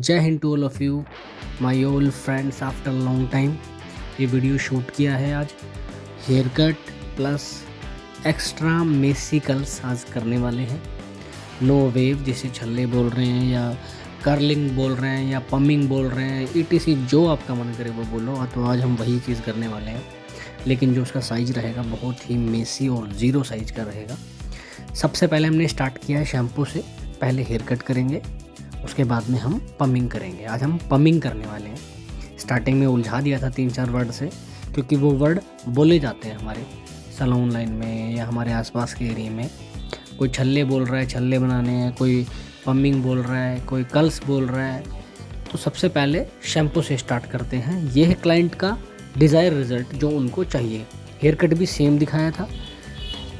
जय Hind to all of you my old friends after long time. ये video shoot किया है आज। हेयर कट प्लस एक्स्ट्रा मेसिकल्स आज करने वाले हैं। नो वेव जिसे छल्ले बोल रहे हैं या कर्लिंग बोल रहे हैं या पमिंग बोल रहे हैं, ETC जो आपका मन करे वो बोलो। तो आज हम वही चीज़ करने वाले हैं, लेकिन जो उसका साइज़ रहेगा बहुत ही मेसी और ज़ीरो साइज़ का रहेगा। सबसे पहले हमने स्टार्ट किया है शैम्पू से। पहले हेयर कट करेंगे, उसके बाद में हम पमिंग करेंगे। आज हम पमिंग करने वाले हैं। स्टार्टिंग में उलझा दिया था 3-4 वर्ड से, क्योंकि वो वर्ड बोले जाते हैं हमारे सैलून लाइन में या हमारे आसपास के एरिया में। कोई छल्ले बोल रहा है, छल्ले बनाने हैं, कोई पमिंग बोल रहा है, कोई कल्स बोल रहा है। तो सबसे पहले शैम्पू से स्टार्ट करते हैं। ये है क्लाइंट का डिज़ायर रिज़ल्ट जो उनको चाहिए। हेयर कट भी सेम दिखाया था,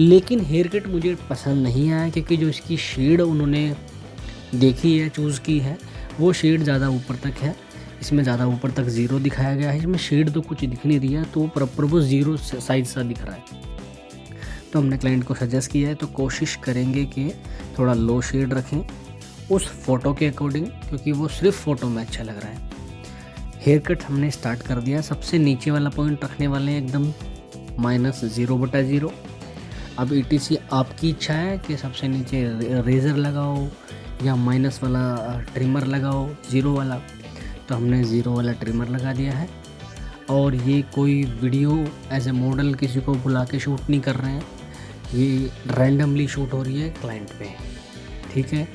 लेकिन हेयर कट मुझे पसंद नहीं आया, क्योंकि जो इसकी शेड उन्होंने देखी है, चूज़ की है, वो शेड ज़्यादा ऊपर तक है। इसमें ज़्यादा ऊपर तक ज़ीरो दिखाया गया है। इसमें शेड तो कुछ दिख नहीं रही है, तो प्रॉपर वो ज़ीरो साइज सा दिख रहा है। तो हमने क्लाइंट को सजेस्ट किया है, तो कोशिश करेंगे कि थोड़ा लो शेड रखें उस फ़ोटो के अकॉर्डिंग, क्योंकि वो सिर्फ फ़ोटो में अच्छा लग रहा है। हेयर कट हमने स्टार्ट कर दिया। सबसे नीचे वाला पॉइंट रखने वाले हैं एकदम -0/0। अब ETC आपकी इच्छा है कि सबसे नीचे रेज़र लगाओ या माइनस वाला ट्रिमर लगाओ, ज़ीरो वाला। तो हमने ज़ीरो वाला ट्रिमर लगा दिया है। और ये कोई वीडियो एज ए मॉडल किसी को बुला के शूट नहीं कर रहे हैं, ये रैंडमली शूट हो रही है क्लाइंट पे, ठीक है।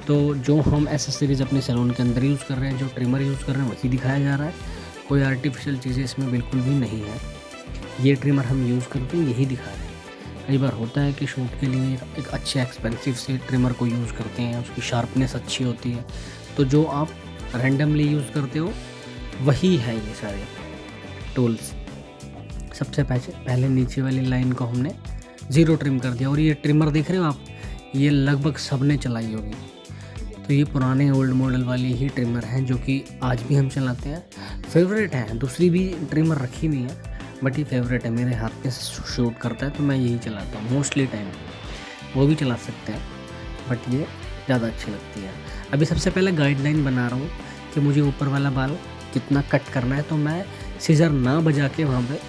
तो जो हम एसेसरीज़ अपने सैलून के अंदर यूज़ कर रहे हैं, जो ट्रिमर यूज़ कर रहे हैं, वही दिखाया जा रहा है। कोई आर्टिफिशियल चीज़ें इसमें बिल्कुल भी नहीं है। ये ट्रिमर हम यूज़ करते हैं, यही दिखा रहे हैं। कई बार होता है कि शूट के लिए एक अच्छे एक्सपेंसिव से ट्रिमर को यूज़ करते हैं, उसकी शार्पनेस अच्छी होती है। तो जो आप रैंडमली यूज़ करते हो वही है ये सारे टूल्स। सबसे पहले नीचे वाली लाइन को हमने ज़ीरो ट्रिम कर दिया। और ये ट्रिमर देख रहे हो आप, ये लगभग सब ने चलाई होगी। तो ये पुराने ओल्ड मॉडल वाली ही ट्रिमर हैं, जो कि आज भी हम चलाते हैं। फेवरेट हैं, दूसरी भी ट्रिमर रखी हुई है, बट ये फेवरेट है। मेरे हाथ पे शूट करता है तो मैं यही चलाता हूँ मोस्टली टाइम। वो भी चला सकते हैं, बट ये ज़्यादा अच्छी लगती है। अभी सबसे पहले गाइडलाइन बना रहा हूँ कि मुझे ऊपर वाला बाल कितना कट करना है। तो मैं सीज़र ना बजा के वहाँ पे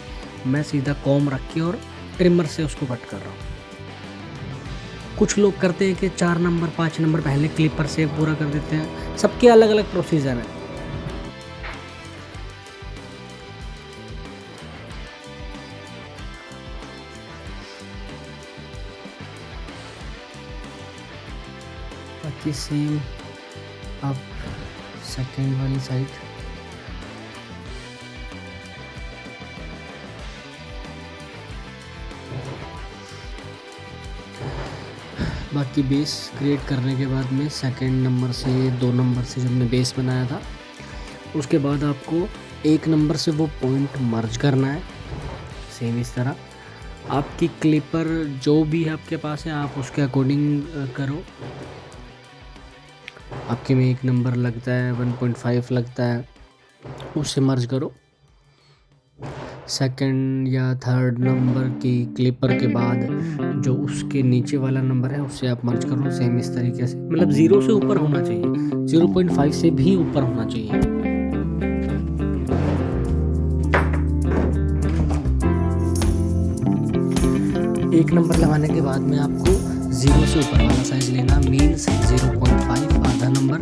मैं सीधा कॉम रख के और ट्रिमर से उसको कट कर रहा हूँ। कुछ लोग करते हैं कि 4 नंबर 5 नंबर पहले क्लिपर से पूरा कर देते हैं। सबके अलग अलग प्रोसीजर है। बाकी सेम अब सेकेंड वाली साइड। बाकी बेस क्रिएट करने के बाद में सेकेंड नंबर से 2 नंबर से जो हमने बेस बनाया था, उसके बाद आपको 1 नंबर से वो पॉइंट मर्ज करना है। सेम इस तरह आपकी क्लिपर जो भी आपके पास है, आप उसके अकॉर्डिंग करो। आपके में 1 नंबर लगता है, 1.5 लगता है, उससे मर्ज करो। सेकंड या थर्ड नंबर की क्लिपर के बाद जो उसके नीचे वाला नंबर है, उससे आप मर्ज करो। सेम इस तरीके से, मतलब 0 से ऊपर होना चाहिए, 0.5 से भी ऊपर होना चाहिए। एक नंबर लगाने के बाद में आपको 0 से ऊपर वाला साइज लेना, मीन्स 0.5 आधा नंबर,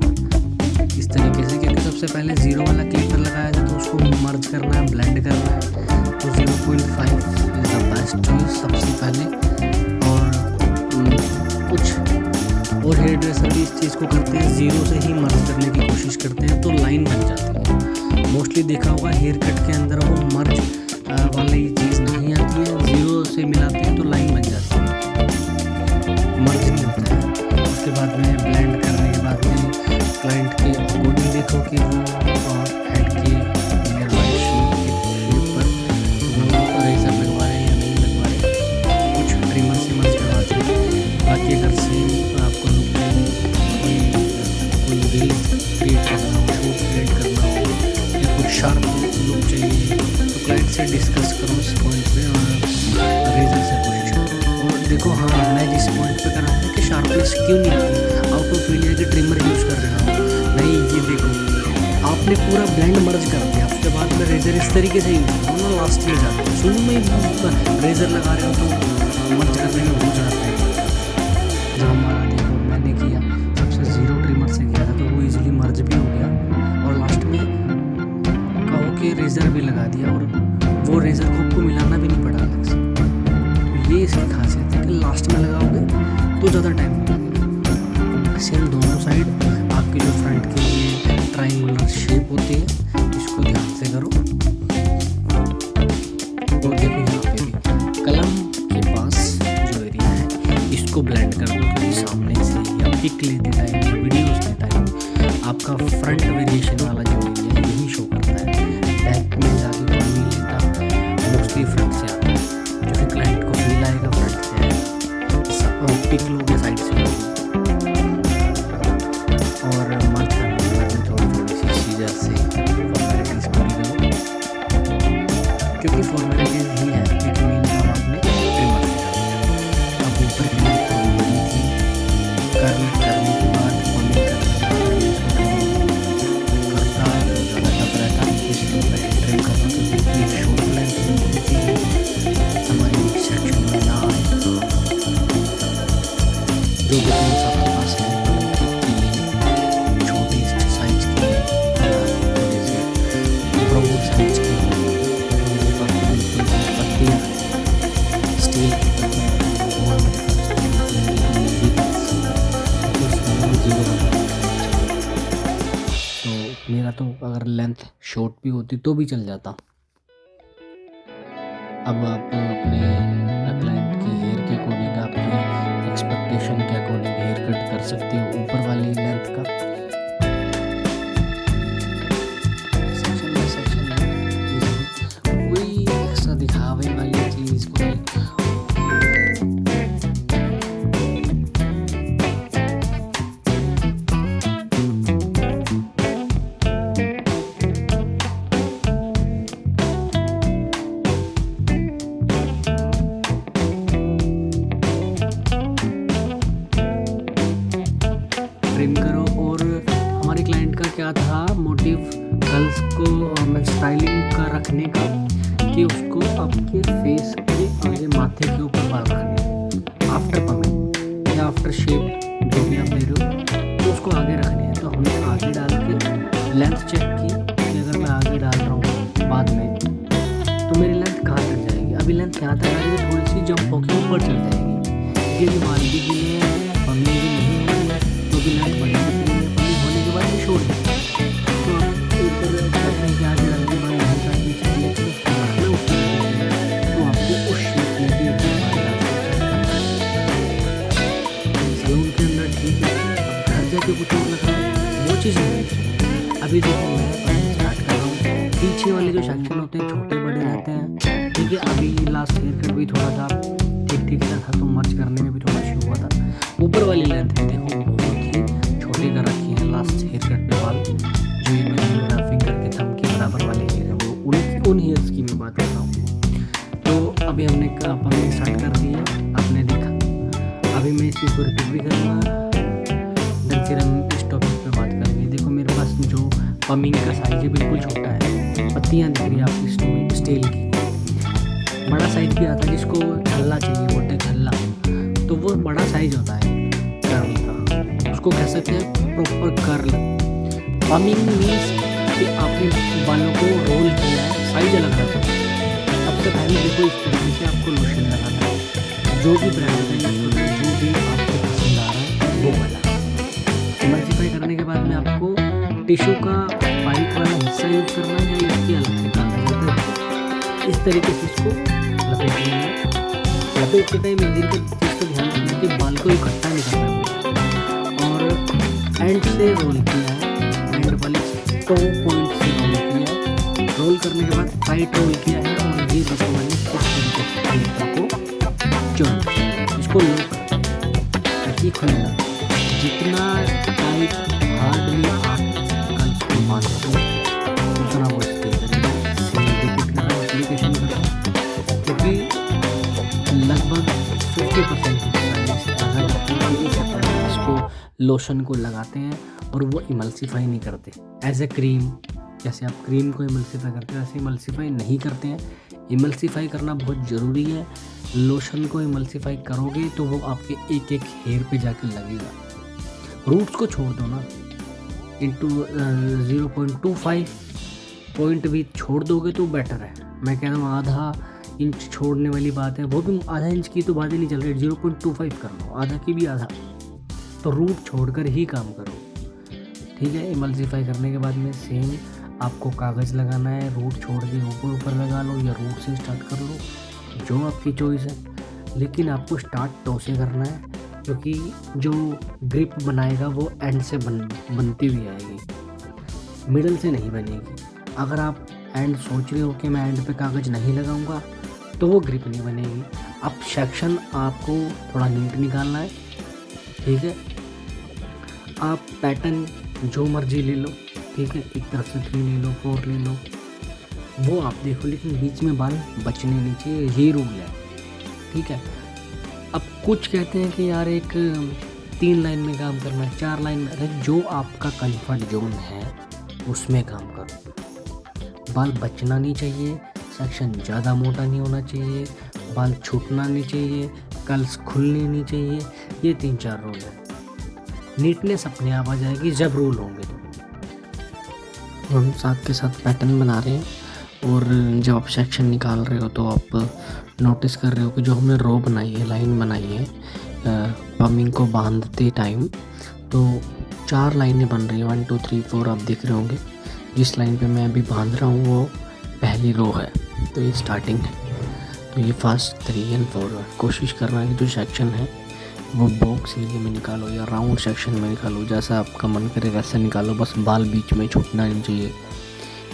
इस तरीके से। क्योंकि सबसे पहले 0 वाला क्लिपर लगाया था, तो उसको मर्ज करना है, ब्लेंड करना है। तो 0.5 इज़ द बेस्ट चॉइस सबसे पहले। और कुछ और हेयर ड्रेसर भी इस चीज़ को करते हैं, 0 से ही मर्ज करने की कोशिश करते हैं, तो लाइन बन जाती है। मोस्टली देखा होगा हेयर कट के अंदर वो मर्ज वाली चीज़ नहीं आती है, 0 से मिलाते हैं तो लाइन बन जाती है, मर्ज नहीं होता है। उसके बाद में ब्लेंड करने के बाद में क्लाइंट के अकॉर्डिंग देखो कि वो हेड के हेयर वाइज के ऊपर वो रेजर लगवा रहे हैं या नहीं लगवा रहे। कुछ ट्रिमर से मर्ज करवाते हैं। बाकी अगर सेम आपको लुक कोई रील क्रिएट करना हो, शूट क्रिएट करना हो, या कुछ शार्प लुक चाहिए, तो क्लाइंट से डिस्कस करो इस पॉइंट पे और रेजर से कोशिश करो। और देखो, हाँ, मैं जिस पॉइंट पे कर रहा हूँ कि शार्पनेस क्यों नहीं आती, आउट ऑफ इंडिया के ट्रिमर यूज़ कर रहा हूँ, नहीं, ये देखो आपने पूरा ब्लेंड मर्ज कर दिया, उसके बाद में रेजर इस तरीके से यूज़ करो ना, लास्ट में जाते हैं शुरू में ही रेजर लगा रहे हो तो मर्ज करने में हो जाता है। जो हमारा देखो मैंने किया सबसे ज़ीरो ट्रिमर से किया था तो वो इजीली मर्ज भी हो गया, और लास्ट में कहो कि रेजर भी लगा दिया और वो रेजर को आपको मिलाना भी नहीं पड़ा अलग से। तो ये इसकी खासियत है कि लास्ट में लगाओगे तो ज़्यादा टाइम नहीं लगेगा। सेम दोनों साइड आपकी जो फ्रंट की ये ट्रायंगुलर शेप होती है, इसको ध्यान से करो। और देखो यहाँ पे भी कलम के पास जो एरिया है इसको ब्लेंड कर दो, क्योंकि सामने से या पिक लेते टाइम या वीडियोस के टाइम आपका फ्रंट वेरिएशन वाला जो एरिया है यही शो करता है। बैक में जाके कोई नहीं लेता, मोस्टली फ्रंट से आता है, जो कि क्लाइंट को फील आएगा फ्रंट से है। पिक लोगे साइड से और मर्ज करने के बाद में थोड़ी सी सीजर से फॉर्मेलिटीज़ पूरी करो, क्योंकि फॉर्मेलिटीज़ ही है, क्योंकि मेन काम आपने ट्रिमर से कर दिया। अब ऊपर की थोड़ी बड़ी थी, करने के बाद फॉर्मेट करता तो ज़्यादा टफ रहता, इसलिए मैं ट्रिम करता क्योंकि ये शॉर्ट लेंथ हमारे सेक्शन में ना आए। जो बुकिंग्स आपके पास है छोटी साइज की या थोड़ी सी ब्रॉड साइज की, मेरे पास पत्तियाँ स्टील की पत्तियाँ वो मेरे पास तो मेरा तो अगर लेंथ शॉर्ट भी होती तो भी चल जाता। अब आप अपने क्लाइंट के हेयर के अकॉर्डिंग आपकी एक्सपेक्टेशन के अकॉर्डिंग हेयर कट कर सकते हो ऊपर वाली लेंथ का। सेक्शन बाय सेक्शन कोई एक्स्ट्रा दिखावे वाली चीज़ कोई ट्रिम करो। और हमारे क्लाइंट का क्या था मोटिव गर्ल्स को स्टाइलिंग का रखने का, कि उसको आपके फेस के आगे माथे के ऊपर बाल रखने आफ्टर पमिंग या आफ्टर शेप जो भी आप ले रहे हो तो उसको आगे रखने हैं। तो हमने आगे डाल के लेंथ चेक की कि अगर मैं आगे डाल रहा हूँ बाद में तो मेरी लेंथ कहाँ तक जाएगी। अभी लेंथ यहाँ तक आ रही है, थोड़ी सी जंप होकर ऊपर चल जाएगी, ये बाल भी गिले हैं, पमिंग भी नहीं हो रही है तो भी लेंथ बढ़ेगी, पमिंग होने के बाद भी छोड़ देंगे। तो आप ऊपर करने के आगे डालने के बाद यहाँ का नीचे लेके उसको रखना ऊपर, तो आपको उस शेप में भी ऊपर बाल डालना सलून के अंदर ठीक है। अब घर जाके कुछ और लग रहा है वो चीज़ नहीं। अभी देखो मैं पहले स्टार्ट कर रहा हूँ, पीछे वाले जो सेक्शन होते हैं छोटे बड़े रहते हैं, ठीक है। अभी लास्ट हेयर कट भी थोड़ा सा ठीक था तो मर्ज करने में भी थोड़ा इशू हुआ था। ऊपर वाली लेंथ है देखो बहुत ही छोटे कर रखी है लास्ट हेयर कट पे बाल, जो ये मेरा फिंगर के थंब के बराबर वाले हेयर है वो उन हेयर्स की मैं बात कर रहा हूँ। तो अभी हमने पमिंग स्टार्ट कर दी है, आपने देखा। अभी मैं इसकी रिपीट भी करूँगा, देन फिर हम इस टॉपिक पे बात करेंगे। देखो मेरे पास जो पमिंग का साइज है बिल्कुल छोटा है, पत्तियाँ दिख रही है आपकी स्टील की। बड़ा साइज भी आता है जिसको छल्ला चाहिए बोलते हैं छल्ला, तो वो बड़ा साइज होता है कर्ल का, उसको कह सकते हैं प्रॉपर कर्ल। पमिंग मीन्स कि आपने बालों को रोल किया है, साइज अलग रखा है। सबसे पहले देखो इस तरीके से आपको लोशन लगाना है, जो भी ब्रांड है जो भी आपको पसंद आ रहा है वो वाला। इमल्सिफाई करने के बाद में आपको टिश्यू का बारीक वाला हिस्सा यूज करना है या इसकी अलग से डालना जाता है। इस तरीके से इसको लपेट लेना है। लपेटते टाइम एक दिन का चीज़ का ध्यान रखना कि बाल को इकट्ठा नहीं करना है, और एंड से रोल किया है, एंड वाले टो पॉइंट से रोल किया है। रोल करने के बाद टाइट रोल किया है और ये देखो मैंने इस तरीके से को जॉइंट किया, इसको लॉक ताकि खुलना। जितना टाइट हार्डली आप गर्ल्स को बांध सको उतना वो स्टे करेगा। रिपीट कर रहा हूँ, एप्लीकेशन कर रहा हूँ, क्योंकि लगभग 50% अगर इसको लोशन को लगाते हैं और वो इमल्सिफाई नहीं करते, एज ए क्रीम जैसे आप क्रीम को इमल्सिफाई करते हैं वैसे इमल्सिफाई नहीं करते हैं। इमल्सिफाई करना बहुत ज़रूरी है। लोशन को इमल्सिफाई करोगे तो वो आपके एक एक हेयर पे जाके लगेगा। रूट्स को छोड़ दो ना, इंटू 0.25 पॉइंट भी छोड़ दोगे तो बेटर है। मैं कह रहा हूँ आधा इंच छोड़ने वाली बात है, वो भी आधा इंच की तो बात ही नहीं चल रही, 0.25 कर लो, आधा की भी आधा। तो रूट छोड़कर ही काम करो, ठीक है। इमल्सिफाई करने के बाद में सेम आपको कागज़ लगाना है, रूट छोड़ के ऊपर ऊपर लगा लो या रूट से स्टार्ट कर लो, जो आपकी चॉइस है। लेकिन आपको स्टार्ट टो से करना है, क्योंकि जो ग्रिप बनाएगा वो एंड से बनती हुई आएगी, मिडल से नहीं बनेगी। अगर आप एंड सोच रहे हो कि मैं एंड पे कागज़ नहीं लगाऊंगा तो वो ग्रिप नहीं बनेगी। अब सेक्शन आपको थोड़ा नीट निकालना है, ठीक है। आप पैटर्न जो मर्जी ले लो, ठीक है, एक तरफ से 3 ले लो, 4 ले लो, वो आप देखो, लेकिन बीच में बाल बचने नहीं चाहिए, ये रूल है, ठीक है। अब कुछ कहते हैं कि यार एक 3 लाइन में काम करना है, 4 लाइन में, अरे जो आपका कंफर्ट जोन है उसमें काम करो। बाल बचना नहीं चाहिए, सेक्शन ज़्यादा मोटा नहीं होना चाहिए, बाल छूटना नहीं चाहिए, कर्ल्स खुलने नहीं चाहिए। ये 3-4 रूल है। नीटनेस अपने आप आ जाएगी जब रूल होंगे। तो हम साथ के साथ पैटर्न बना रहे हैं, और जब आप सेक्शन निकाल रहे हो तो आप नोटिस कर रहे हो कि जो हमने रो बनाई है, लाइन बनाई है पमिंग को बांधते टाइम, तो 4 लाइनें बन रही हैं, 1 2 3 4 आप देख रहे होंगे। जिस लाइन पे मैं अभी बांध रहा हूँ वो पहली रो है, तो ये स्टार्टिंग है। तो ये फर्स्ट 3 और 4 है। कोशिश करना है कि जो सेक्शन है वो बॉक्स एरिया में निकालो या राउंड सेक्शन में निकालो, जैसा आपका मन करे वैसा निकालो, बस बाल बीच में छूटना नहीं चाहिए।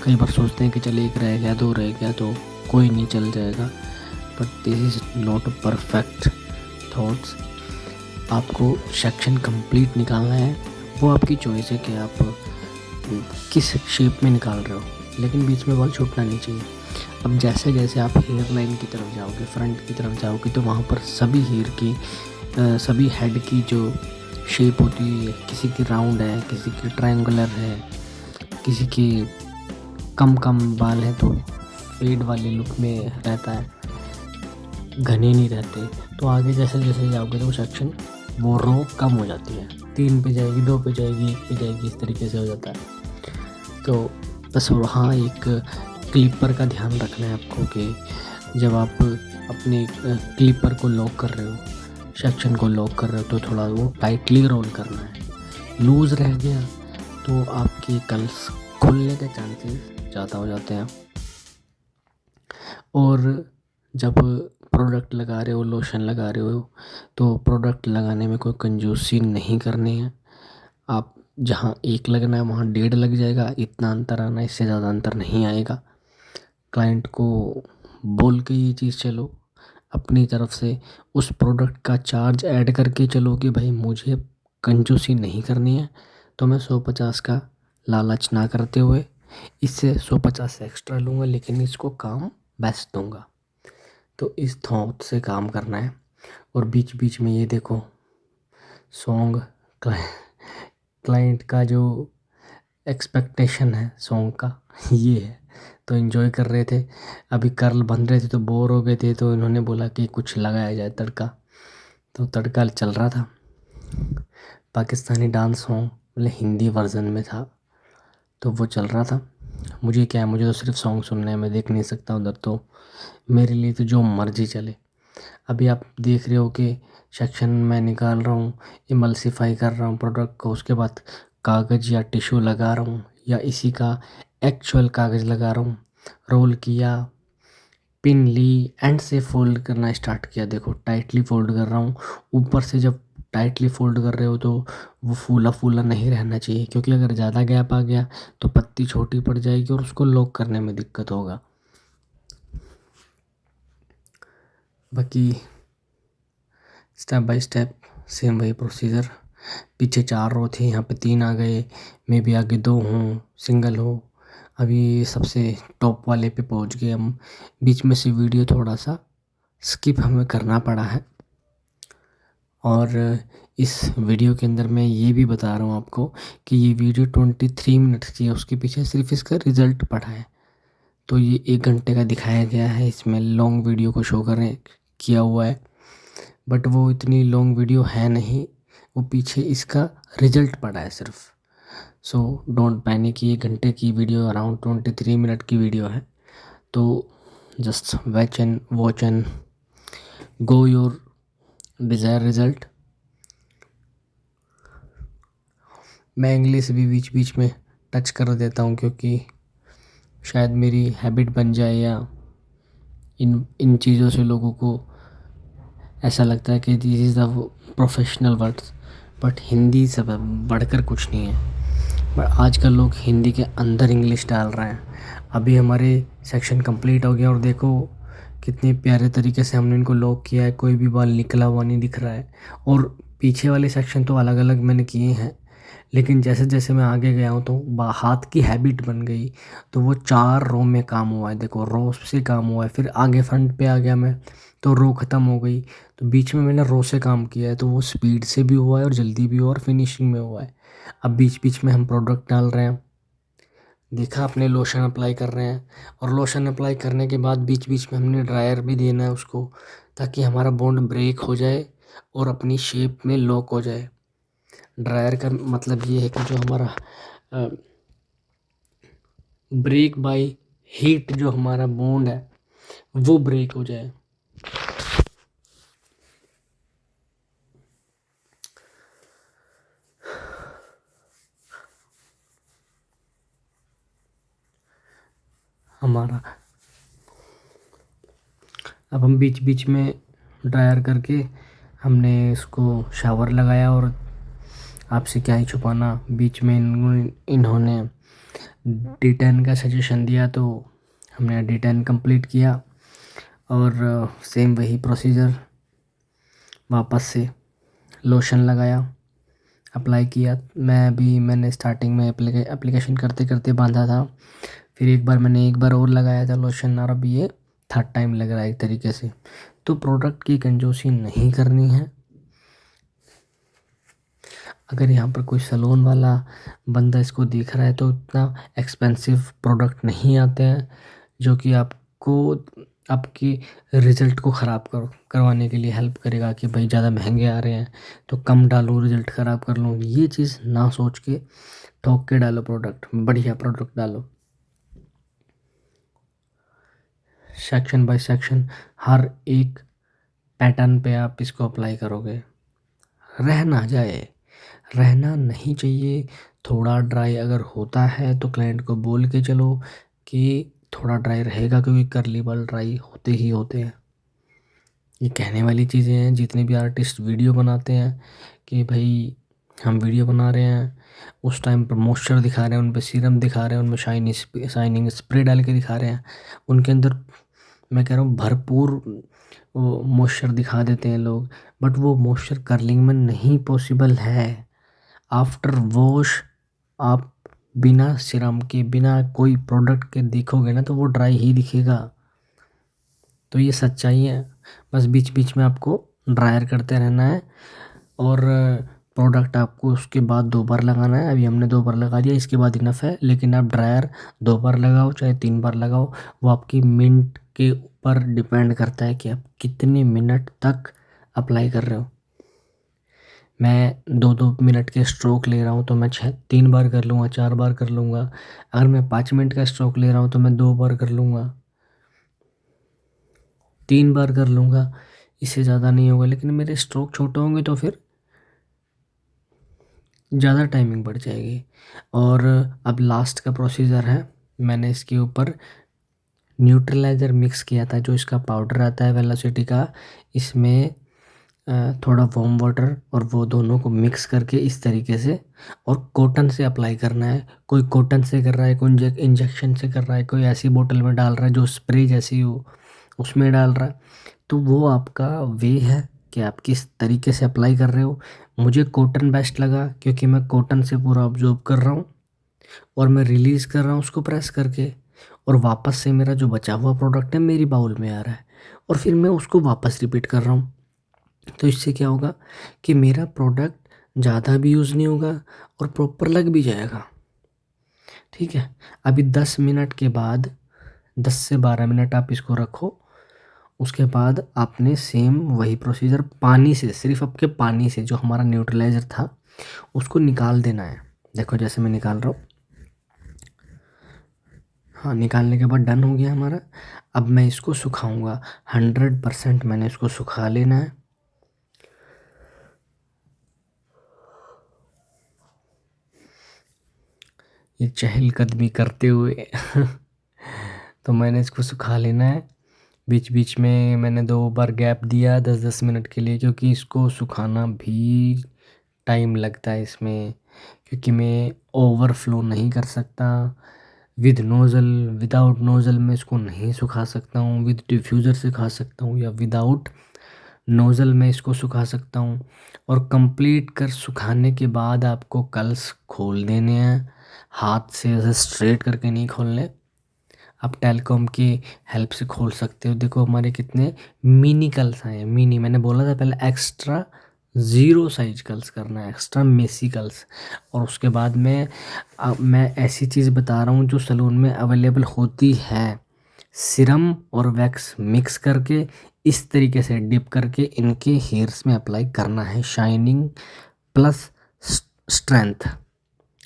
कई बार सोचते हैं कि चल एक रह गया, 2 रह गया तो कोई नहीं, चल जाएगा, but this is not perfect thoughts. आपको सेक्शन कंप्लीट निकालना है, वो आपकी चॉइस है कि आप किस शेप में निकाल रहे हो, लेकिन बीच में बाल छूटना नहीं चाहिए। अब जैसे जैसे आप हेयर लाइन की तरफ जाओगे, फ्रंट की तरफ जाओगे, तो वहाँ पर सभी हेयर की सभी हेड की जो शेप होती है, किसी की राउंड है, किसी की ट्रायंगुलर है, किसी की कम बाल है तो फेड वाले लुक में रहता है, घने नहीं रहते। तो आगे जैसे जैसे जाओगे तो सेक्शन वो रो कम हो जाती है, 3 पे जाएगी, 2 पे जाएगी, 1 पे जाएगी, इस तरीके से हो जाता है। तो बस हाँ, एक क्लिपर का ध्यान रखना है आपको कि जब आप अपने क्लिपर को लॉक कर रहे हो, सेक्शन को लॉक कर रहे हो, तो थोड़ा वो टाइटली रोल करना है। लूज़ रह गया तो आपके कर्ल्स खुलने के चांसेस ज़्यादा हो जाते हैं। और जब प्रोडक्ट लगा रहे हो, लोशन लगा रहे हो, तो प्रोडक्ट लगाने में कोई कंजूसी नहीं करनी है। आप जहाँ 1 लगना है वहाँ 1.5 लग जाएगा, इतना अंतर आना, इससे ज़्यादा अंतर नहीं आएगा। क्लाइंट को बोल के ये चीज़ चलो, अपनी तरफ से उस प्रोडक्ट का चार्ज ऐड करके चलो कि भाई मुझे कंजूसी नहीं करनी है, तो मैं 150 का लालच ना करते हुए इससे 150 एक्स्ट्रा लूँगा, लेकिन इसको काम बेस्ट दूँगा। तो इस थॉट से काम करना है। और बीच बीच में ये देखो, सॉन्ग क्लाइंट का जो एक्सपेक्टेशन है सॉन्ग का ये है, तो इन्जॉय कर रहे थे। अभी कर्ल बन रहे थे तो बोर हो गए थे, तो इन्होंने बोला कि कुछ लगाया जाए तड़का, तो तड़का चल रहा था। पाकिस्तानी डांस सॉन्ग, मतलब हिंदी वर्जन में था, तो वो चल रहा था। मुझे क्या है, मुझे तो सिर्फ सॉन्ग सुनना है, मैं देख नहीं सकता उधर, तो मेरे लिए तो जो मर्जी चले। अभी आप देख रहे हो कि सेक्शन मैं निकाल रहा हूँ, इमल्सिफाई कर रहा हूँ प्रोडक्ट को, उसके बाद कागज़ या टिश्यू लगा रहा हूँ या इसी का एक्चुअल कागज़ लगा रहा हूँ, रोल किया, पिन ली, एंड से फोल्ड करना स्टार्ट किया। देखो टाइटली फोल्ड कर रहा हूँ। ऊपर से जब टाइटली फोल्ड कर रहे हो तो वो फूला फूला नहीं रहना चाहिए, क्योंकि अगर ज़्यादा गैप आ गया तो पत्ती छोटी पड़ जाएगी और उसको लॉक करने में दिक्कत होगा। बाकी स्टेप बाय स्टेप सेम वही प्रोसीजर। पीछे 4 रो थे, यहाँ पे 3 आ गए, मे भी आगे 2 हों, सिंगल हो। अभी सबसे टॉप वाले पे पहुँच गए हम। बीच में से वीडियो थोड़ा सा स्किप हमें करना पड़ा है, और इस वीडियो के अंदर मैं ये भी बता रहा हूँ आपको कि ये वीडियो 23 मिनट्स की है, उसके पीछे सिर्फ इसका रिज़ल्ट पड़ा है। तो ये 1 घंटे का दिखाया गया है, इसमें लॉन्ग वीडियो को शो करें किया हुआ है, बट वो इतनी लॉन्ग वीडियो है नहीं, वो पीछे इसका रिज़ल्ट पड़ा है सिर्फ। सो डोंट पैनिक, ये 1 घंटे की वीडियो अराउंड 23 मिनट की वीडियो है। तो just watch and go your desire result. मैं इंग्लिश भी बीच बीच में टच कर देता हूँ क्योंकि शायद मेरी हैबिट बन जाए, या इन चीज़ों से लोगों को ऐसा लगता है कि this is the professional words, but Hindi से बढ़कर कुछ नहीं है। पर आजकल लोग हिंदी के अंदर इंग्लिश डाल रहे हैं। अभी हमारे सेक्शन कंप्लीट हो गया और देखो कितने प्यारे तरीके से हमने इनको लॉक किया है, कोई भी बाल निकला हुआ नहीं दिख रहा है। और पीछे वाले सेक्शन तो अलग अलग मैंने किए हैं, लेकिन जैसे जैसे मैं आगे गया हूँ तो हाथ की हैबिट बन गई, तो वो 4 रो में काम हुआ है। देखो रो से काम हुआ है, फिर आगे फ्रंट पे आ गया मैं तो रो ख़त्म हो गई, तो बीच में मैंने रो से काम किया है, तो वो स्पीड से भी हुआ है और जल्दी भी हुआ और फिनिशिंग में हुआ है। अब बीच बीच में हम प्रोडक्ट डाल रहे हैं, देखा अपने लोशन अप्लाई कर रहे हैं, और लोशन अप्लाई करने के बाद बीच बीच में हमने ड्रायर भी देना है उसको, ताकि हमारा बॉन्ड ब्रेक हो जाए और अपनी शेप में लॉक हो जाए। ड्रायर का मतलब ये है कि जो हमारा ब्रेक बाय हीट जो हमारा बॉन्ड है वो ब्रेक हो जाए। हमारा अब हम बीच बीच में ड्रायर करके हमने इसको शावर लगाया, और आपसे क्या ही छुपाना, बीच में इन्होंने D10 का सजेशन दिया तो हमने D10 कंप्लीट किया, और सेम वही प्रोसीजर वापस से लोशन लगाया, अप्लाई किया। मैंने स्टार्टिंग में एप्लीकेशन करते करते बांधा था, फिर एक बार और लगाया था लोशन, और अब ये 3rd टाइम लग रहा है एक तरीके से। तो प्रोडक्ट की कंजूसी नहीं करनी है। अगर यहाँ पर कोई सैलून वाला बंदा इसको देख रहा है तो इतना एक्सपेंसिव प्रोडक्ट नहीं आते हैं जो कि आपको आपकी रिज़ल्ट को ख़राब करवाने के लिए हेल्प करेगा कि भाई ज़्यादा महंगे आ रहे हैं तो कम डालूँ, रिज़ल्ट ख़राब कर लूँ। ये चीज़ ना सोच के ठोक के डालो प्रोडक्ट, बढ़िया प्रोडक्ट डालो। सेक्शन बाय सेक्शन हर एक पैटर्न पे आप इसको अप्लाई करोगे, रहना नहीं चाहिए। थोड़ा ड्राई अगर होता है तो क्लाइंट को बोल के चलो कि थोड़ा ड्राई रहेगा, क्योंकि कर्ली बाल ड्राई होते ही होते हैं। ये कहने वाली चीज़ें हैं, जितने भी आर्टिस्ट वीडियो बनाते हैं कि भाई हम वीडियो बना रहे हैं, उस टाइम पर मॉइस्चर दिखा रहे हैं, उन पे सीरम दिखा रहे हैं, उनमें शाइनिंग स्प्रे डाल के दिखा रहे हैं, उनके अंदर मैं कह रहा हूँ भरपूर वो मॉइस्चर दिखा देते हैं लोग, बट वो मॉइस्चर कर्लिंग में नहीं पॉसिबल है। आफ्टर वॉश आप बिना सीरम के, बिना कोई प्रोडक्ट के देखोगे ना तो वो ड्राई ही दिखेगा। तो ये सच्चाई है। बस बीच बीच में आपको ड्रायर करते रहना है, और प्रोडक्ट आपको उसके बाद 2 बार लगाना है। अभी हमने 2 बार लगा दिया, इसके बाद इनफ है, लेकिन आप ड्रायर 2 बार लगाओ चाहे 3 बार लगाओ, वो आपकी मिनट के ऊपर डिपेंड करता है कि आप कितने मिनट तक अप्लाई कर रहे हो। मैं 2-2 मिनट के स्ट्रोक ले रहा हूँ तो मैं 3 बार कर लूँगा, 4 बार कर लूँगा। अगर मैं 5 मिनट का स्ट्रोक ले रहा हूँ तो मैं 2 बार कर लूँगा, 3 बार कर लूँगा, इससे ज़्यादा नहीं होगा। लेकिन मेरे स्ट्रोक छोटे होंगे तो फिर ज़्यादा टाइमिंग बढ़ जाएगी। और अब लास्ट का प्रोसीजर है, मैंने इसके ऊपर न्यूट्रलाइज़र मिक्स किया था, जो इसका पाउडर आता है वेलोसिटी का। इसमें थोड़ा वार्म वाटर और वो दोनों को मिक्स करके इस तरीके से, और कॉटन से अप्लाई करना है। कोई कॉटन से कर रहा है, कोई इंजेक्शन से कर रहा है, कोई ऐसी बोतल में डाल रहा है जो स्प्रे जैसी हो उसमें डाल रहा है। तो वो आपका वे है कि आप किस तरीके से अप्लाई कर रहे हो। मुझे कॉटन बेस्ट लगा क्योंकि मैं कॉटन से पूरा ऑब्जॉर्व कर रहा हूँ और मैं रिलीज़ कर रहा हूँ उसको प्रेस करके, और वापस से मेरा जो बचा हुआ प्रोडक्ट है मेरी बाउल में आ रहा है, और फिर मैं उसको वापस रिपीट कर रहा हूँ। तो इससे क्या होगा कि मेरा प्रोडक्ट ज़्यादा भी यूज़ नहीं होगा और प्रॉपर लग भी जाएगा। ठीक है, अभी 10 मिनट के बाद 10 से 12 मिनट आप इसको रखो। उसके बाद आपने सेम वही प्रोसीजर पानी से, सिर्फ आपके पानी से जो हमारा न्यूट्रलाइज़र था उसको निकाल देना है। देखो जैसे मैं निकाल रहा हूँ। हाँ, निकालने के बाद डन हो गया हमारा। अब मैं इसको सुखाऊंगा। 100% मैंने इसको सुखा लेना है। ये चहलकदमी करते हुए तो मैंने इसको सुखा लेना है। बीच बीच में मैंने 2 बार गैप दिया 10-10 मिनट के लिए, क्योंकि इसको सुखाना भी टाइम लगता है इसमें, क्योंकि मैं ओवरफ्लो नहीं कर सकता। विद नोज़ल, विदाउट नोज़ल मैं इसको नहीं सुखा सकता हूँ। विद डिफ्यूज़र सुखा सकता हूँ या विदाउट नोज़ल में इसको सुखा सकता हूँ। और कंप्लीट कर सुखाने के बाद आपको कल्स खोल देने हैं। हाथ से ऐसे स्ट्रेट करके नहीं खोलने, आप टेलकॉम की हेल्प से खोल सकते हो। देखो हमारे कितने मिनी कल्स आए हैं। मिनी, मैंने बोला था पहले एक्स्ट्रा 0 साइज कल्स करना है, एक्स्ट्रा मेसी कल्स। और उसके बाद में मैं ऐसी चीज़ बता रहा हूँ जो सलून में अवेलेबल होती है। सीरम और वैक्स मिक्स करके इस तरीके से डिप करके इनके हेयर्स में अप्लाई करना है। शाइनिंग प्लस स्ट्रेंथ,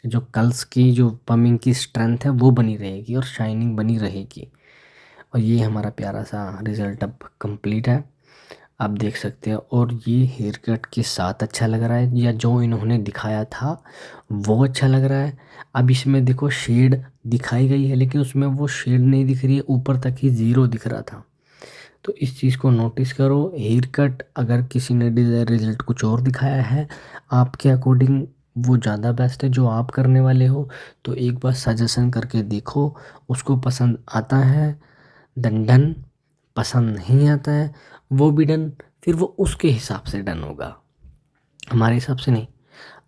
जो कल्स की जो पमिंग की स्ट्रेंथ है वो बनी रहेगी और शाइनिंग बनी रहेगी। और ये हमारा प्यारा सा रिज़ल्ट अब कंप्लीट है, आप देख सकते हैं। और ये हेयर कट के साथ अच्छा लग रहा है, या जो इन्होंने दिखाया था वो अच्छा लग रहा है। अब इसमें देखो शेड दिखाई गई है, लेकिन उसमें वो शेड नहीं दिख रही है, ऊपर तक ही 0 दिख रहा था। तो इस चीज़ को नोटिस करो। हेयर कट अगर किसी ने डिज़ायर रिज़ल्ट कुछ और दिखाया है आपके अकॉर्डिंग, वो ज़्यादा बेस्ट है जो आप करने वाले हो। तो एक बार सजेशन करके देखो, उसको पसंद आता है देन डन, पसंद नहीं आता है वो भी डन। फिर वो उसके हिसाब से डन होगा, हमारे हिसाब से नहीं।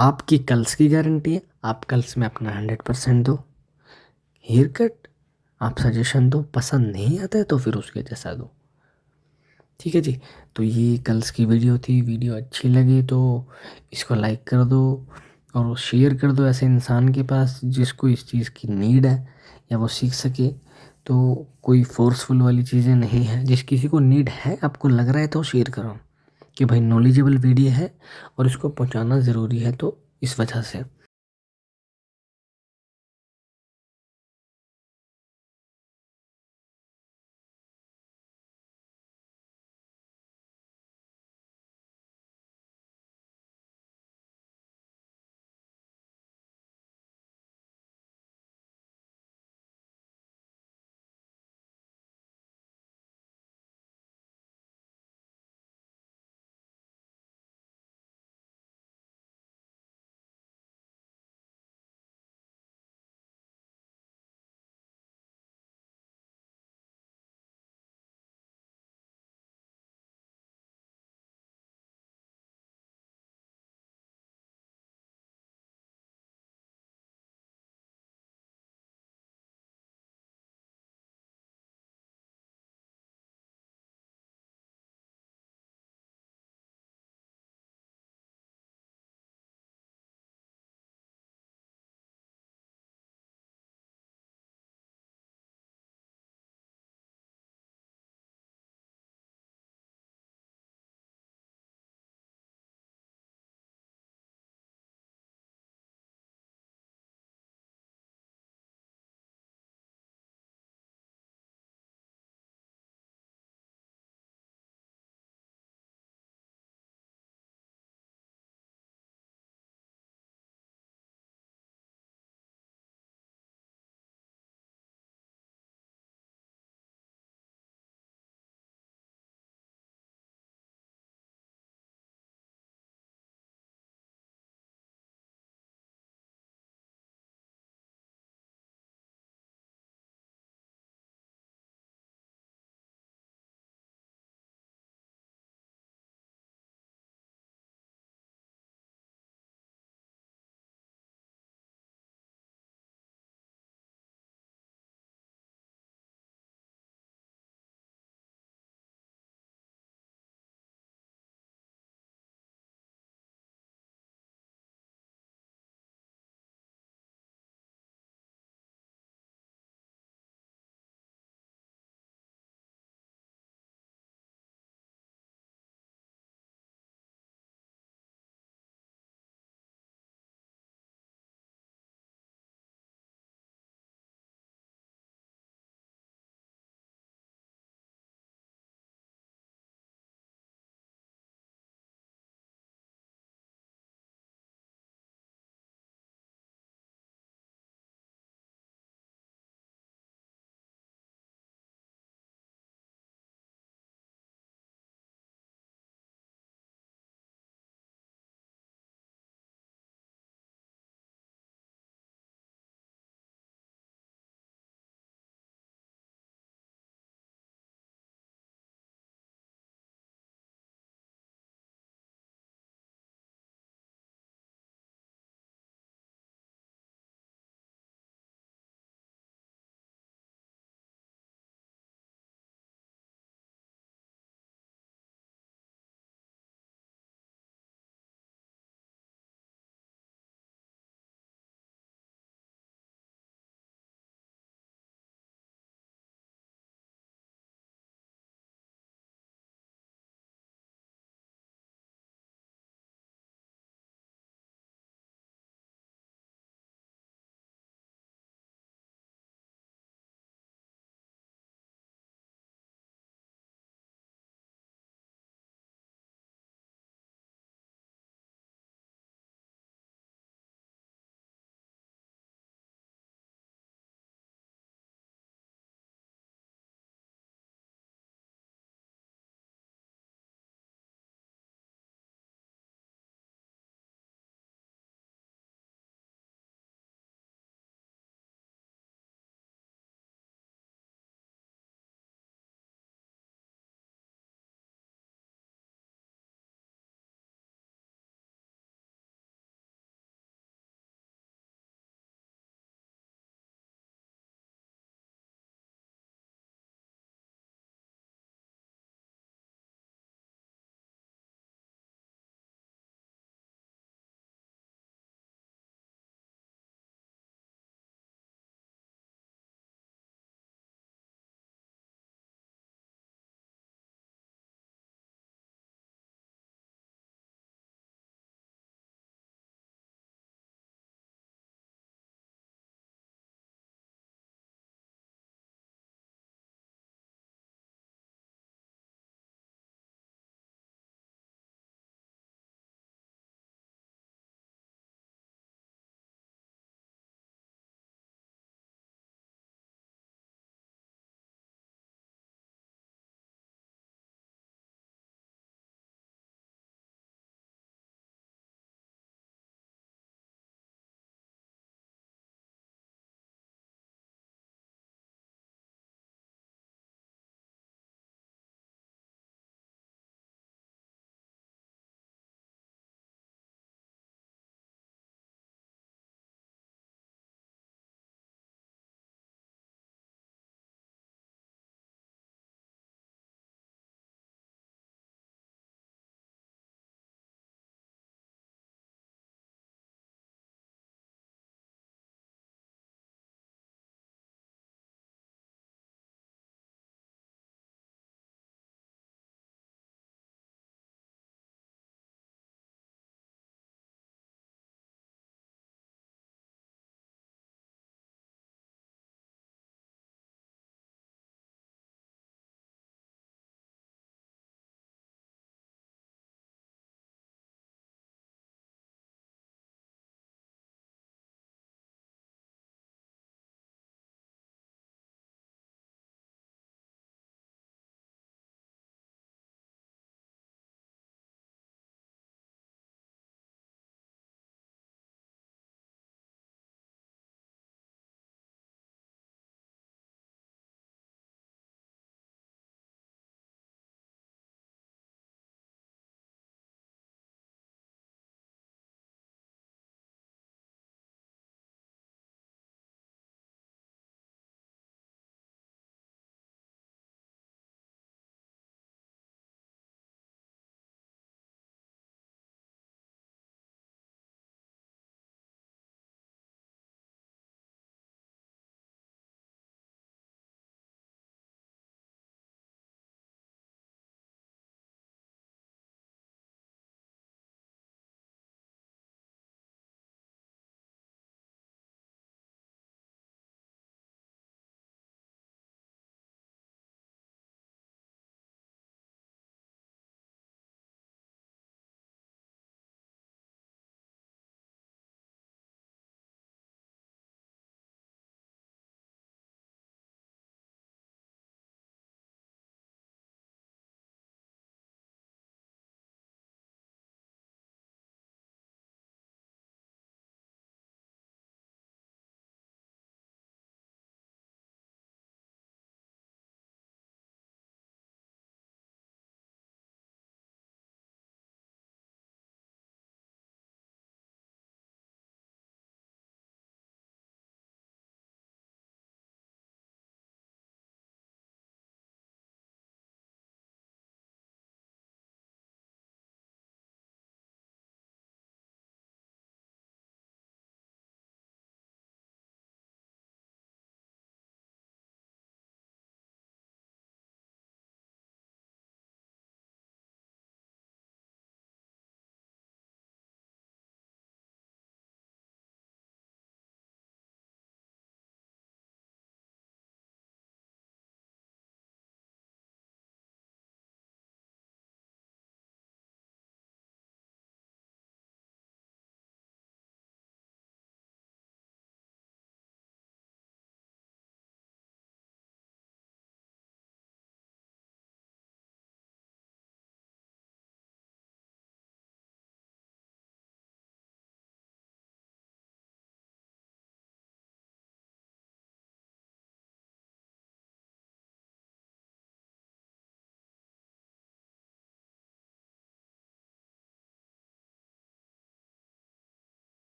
आपकी कल्स की गारंटी है, आप कल्स में अपना 100% दो। हेयर कट आप सजेशन दो, पसंद नहीं आता है तो फिर उसके जैसा दो। ठीक है जी। तो ये कल्स की वीडियो थी। वीडियो अच्छी लगी तो इसको लाइक कर दो और शेयर कर दो ऐसे इंसान के पास जिसको इस चीज़ की नीड है या वो सीख सके। तो कोई फोर्सफुल वाली चीज़ें नहीं है, जिस किसी को नीड है आपको लग रहा है तो शेयर करो कि भाई नॉलेजेबल वीडियो है और इसको पहुंचाना ज़रूरी है, तो इस वजह से।